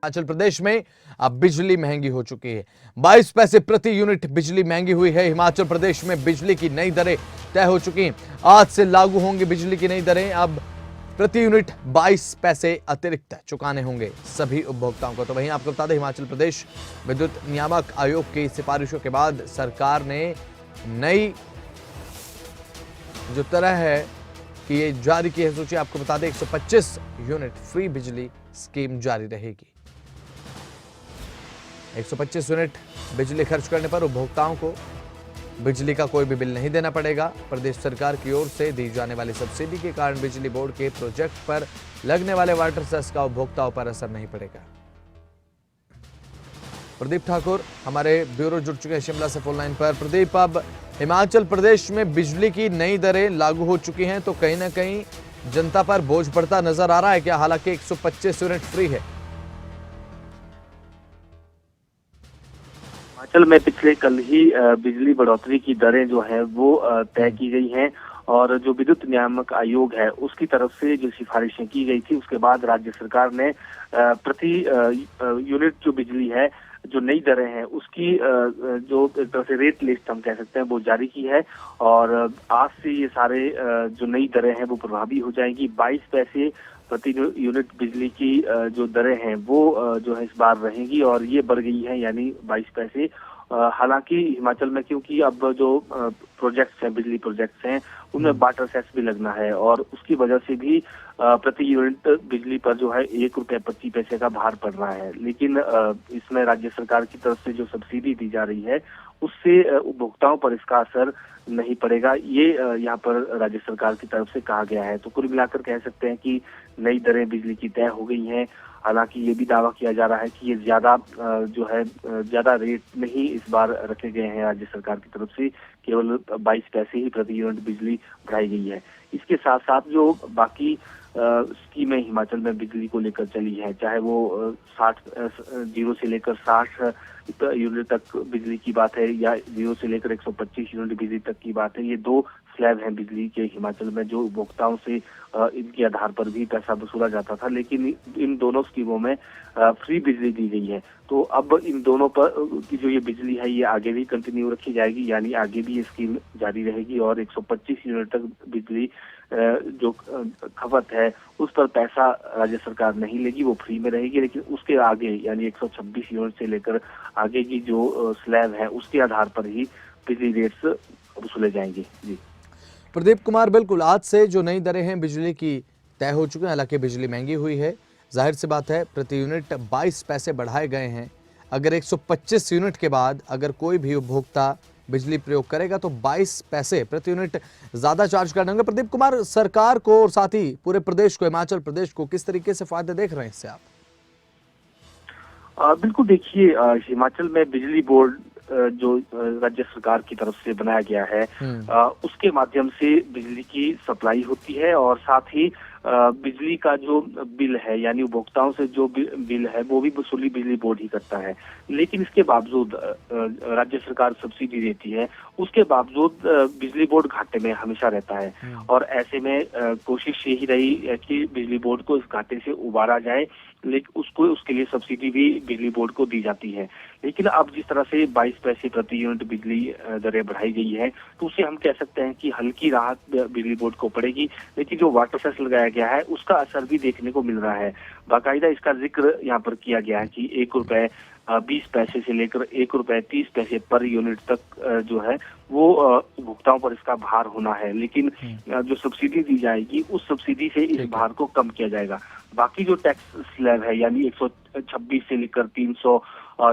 हिमाचल प्रदेश में अब बिजली महंगी हो चुकी है। 22 पैसे प्रति यूनिट बिजली महंगी हुई है। हिमाचल प्रदेश में बिजली की नई दरें तय हो चुकी हैं। आज से लागू होंगी बिजली की नई दरें। अब प्रति यूनिट 22 पैसे अतिरिक्त चुकाने होंगे सभी उपभोक्ताओं को। तो वहीं आपको बता दें, हिमाचल प्रदेश विद्युत नियामक आयोग की सिफारिशों के बाद सरकार ने नई जो तरह है कि ये जारी की है सूची। आपको बता दें 125 यूनिट फ्री बिजली स्कीम जारी रहेगी। 125 यूनिट बिजली खर्च करने पर उपभोक्ताओं को बिजली का कोई भी बिल नहीं देना पड़ेगा। प्रदेश सरकार की ओर से दी जाने वाली सब्सिडी के कारण बिजली बोर्ड के प्रोजेक्ट पर लगने वाले वाटर सेस का उपभोक्ताओं पर असर नहीं पड़ेगा। प्रदीप ठाकुर हमारे ब्यूरो जुड़ चुके हैं शिमला से फोन लाइन पर। प्रदीप, अब हिमाचल प्रदेश में बिजली की नई दरें लागू हो चुकी हैं, तो कहीं ना कहीं जनता पर बोझ पड़ता नजर आ रहा है क्या? हालांकि 125 यूनिट फ्री है। हिमाचल में पिछले कल ही बिजली बढ़ोतरी की दरें जो है वो तय की गई हैं और जो विद्युत नियामक आयोग है उसकी तरफ से जो सिफारिशें की गई थी उसके बाद राज्य सरकार ने प्रति यूनिट जो बिजली है, जो नई दरें हैं उसकी जो एक तरह से रेट लिस्ट हम कह सकते हैं वो जारी की है। और आज से ये सारे जो नई दरें हैं वो प्रभावी हो जाएंगी। 22 पैसे प्रति यूनिट बिजली की जो दरें हैं वो जो है इस बार रहेंगी और ये बढ़ गई है, यानी 22 पैसे। हालांकि हिमाचल में क्योंकि अब जो प्रोजेक्ट्स हैं, बिजली प्रोजेक्ट्स हैं, उनमें वाटर सेस भी लगना है और उसकी वजह से भी प्रति यूनिट बिजली पर जो है 1 रुपये 25 पैसे का भार पड़ रहा है। लेकिन इसमें राज्य सरकार की तरफ से जो सब्सिडी दी जा रही है उससे उपभोक्ताओं पर इसका असर नहीं पड़ेगा, ये यहाँ पर राज्य सरकार की तरफ से कहा गया है। तो कुल मिलाकर कह सकते हैं कि नई दरें बिजली की तय हो गई हैं। हालांकि ये भी दावा किया जा रहा है कि ये ज्यादा रेट नहीं इस बार रखे गए हैं राज्य सरकार की तरफ से, केवल 22 पैसे ही प्रति यूनिट बिजली बढ़ाई गई है। इसके साथ साथ जो बाकी स्कीमें हिमाचल में बिजली को लेकर चली है, चाहे वो 0 से लेकर 60 यूनिट तक बिजली की बात है या 0 से लेकर 125 यूनिट बिजली तक की बात है, ये 2 स्लैब हैं बिजली के हिमाचल में जो उपभोक्ताओं से इनके आधार पर भी पैसा वसूला जाता था। लेकिन इन दोनों स्कीमों में फ्री बिजली दी गई है। तो अब इन दोनों पर की जो ये बिजली है ये आगे भी कंटिन्यू रखी जाएगी, यानी आगे भी ये स्कीम जारी रहेगी और 125 यूनिट तक बिजली जो खपत है उस पर पैसा राज्य सरकार नहीं लेगी, वो फ्री में रहेगी। लेकिन उसके आगे यानी 126 यूनिट से लेकर आगे की जो स्लैब है उसके आधार पर ही बिजली रेट्स वसूले जाएंगे। जी प्रदीप कुमार, बिल्कुल आज से जो नई दरें हैं बिजली की तय हो चुकी हैं। हालांकि बिजली महंगी हुई है, जाहिर सी बात है, प्रति यूनिट 22 पैसे बढ़ाए गए हैं। अगर 125 यूनिट के बाद अगर कोई भी उपभोक्ता बिजली प्रयोग करेगा तो 22 पैसे प्रति यूनिट ज्यादा चार्ज करने होंगे। प्रदीप कुमार, सरकार को और साथ ही पूरे प्रदेश को, हिमाचल प्रदेश को किस तरीके से फायदे देख रहे हैं इससे आप? बिल्कुल, देखिए हिमाचल में बिजली बोर्ड जो राज्य सरकार की तरफ से बनाया गया है उसके माध्यम से बिजली की सप्लाई होती है और साथ ही बिजली का जो बिल है यानी उपभोक्ताओं से जो बिल है वो भी वसूली बिजली बोर्ड ही करता है। लेकिन इसके बावजूद राज्य सरकार सब्सिडी देती है, उसके बावजूद बिजली बोर्ड घाटे में हमेशा रहता है और ऐसे में कोशिश यही रही है कि बिजली बोर्ड को इस घाटे से उबारा जाए, लेकिन उसके लिए सब्सिडी भी बिजली बोर्ड को दी जाती है। लेकिन अब जिस तरह से 22 पैसे प्रति यूनिट बिजली दरें बढ़ाई गई है तो उसे हम कह सकते हैं कि हल्की राहत बिजली बोर्ड को पड़ेगी। लेकिन जो वाटर सेस लगाया गया है उसका असर भी देखने को मिल रहा है। बाकायदा इसका जिक्र यहाँ पर किया गया है कि 1 रुपये 20 पैसे से लेकर 1 रुपये 30 पैसे पर यूनिट तक जो है वो उपभोक्ताओं पर इसका भार होना है। लेकिन जो सब्सिडी दी जाएगी उस सब्सिडी से इस भार को कम किया जाएगा। बाकी जो टैक्स स्लैब है यानी 126 से लेकर 300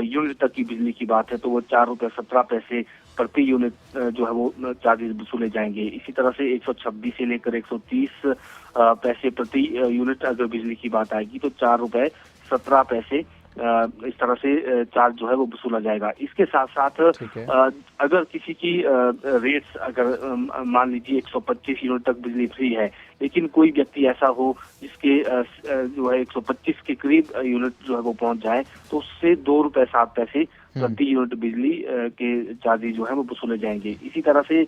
यूनिट तक की बिजली की बात है तो वो 4 रुपये 17 पैसे प्रति यूनिट जो है वो चार्जेस वसूले जाएंगे। इसी तरह से 126 से लेकर 130 पैसे प्रति यूनिट अगर बिजली की बात आएगी तो 4 रुपये 17 पैसे इस तरह से चार्ज जो है वो वसूला जाएगा। इसके साथ साथ अगर किसी की रेट्स अगर मान लीजिए 125 यूनिट तक बिजली फ्री है लेकिन कोई व्यक्ति ऐसा हो जिसके जो है 125 के करीब यूनिट जो है वो पहुंच जाए, तो उससे ₹2.07 प्रति यूनिट बिजली के चार्जेज जो है वो वसूले जाएंगे। इसी तरह से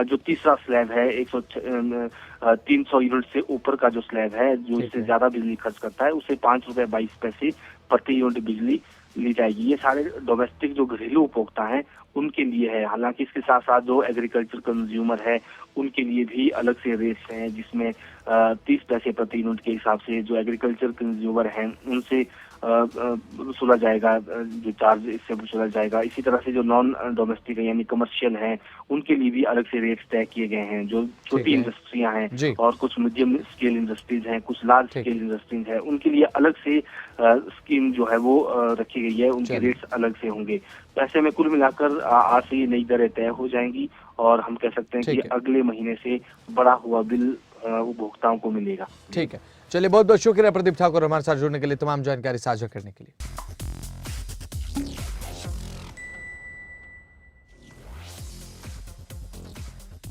जो तीसरा स्लैब है 300 यूनिट से ऊपर का जो स्लैब है, जो इससे ज्यादा बिजली खर्च करता है, उसे ₹5.22 प्रति यूनिट बिजली ली जाएगी। ये सारे डोमेस्टिक जो घरेलू उपभोक्ता हैं उनके लिए है। हालांकि इसके साथ साथ जो एग्रीकल्चर कंज्यूमर है उनके लिए भी अलग से रेट्स हैं, जिसमें 30 पैसे प्रति यूनिट के हिसाब से जो एग्रीकल्चर कंज्यूमर हैं उनसे वसूला जाएगा, जो चार्ज इससे वसूला जाएगा। इसी तरह से जो नॉन डोमेस्टिक है यानी कमर्शियल हैं उनके लिए भी अलग से रेट्स तय किए गए हैं। जो छोटी इंडस्ट्रियां हैं और कुछ मीडियम स्केल इंडस्ट्रीज हैं, कुछ लार्ज स्केल इंडस्ट्रीज हैं, उनके लिए अलग से स्कीम जो है वो रखी गई है, उनके रेट्स अलग से होंगे। तो ऐसे में कुल मिलाकर आज से ये नई दरें तय हो जाएंगी और हम कह सकते हैं कि अगले महीने से बढ़ा हुआ बिल उपभोक्ताओं को मिलेगा। ठीक है, चलिए बहुत बहुत शुक्रिया प्रदीप ठाकुर हमारे साथ जुड़ने के लिए, तमाम जानकारी साझा करने के लिए।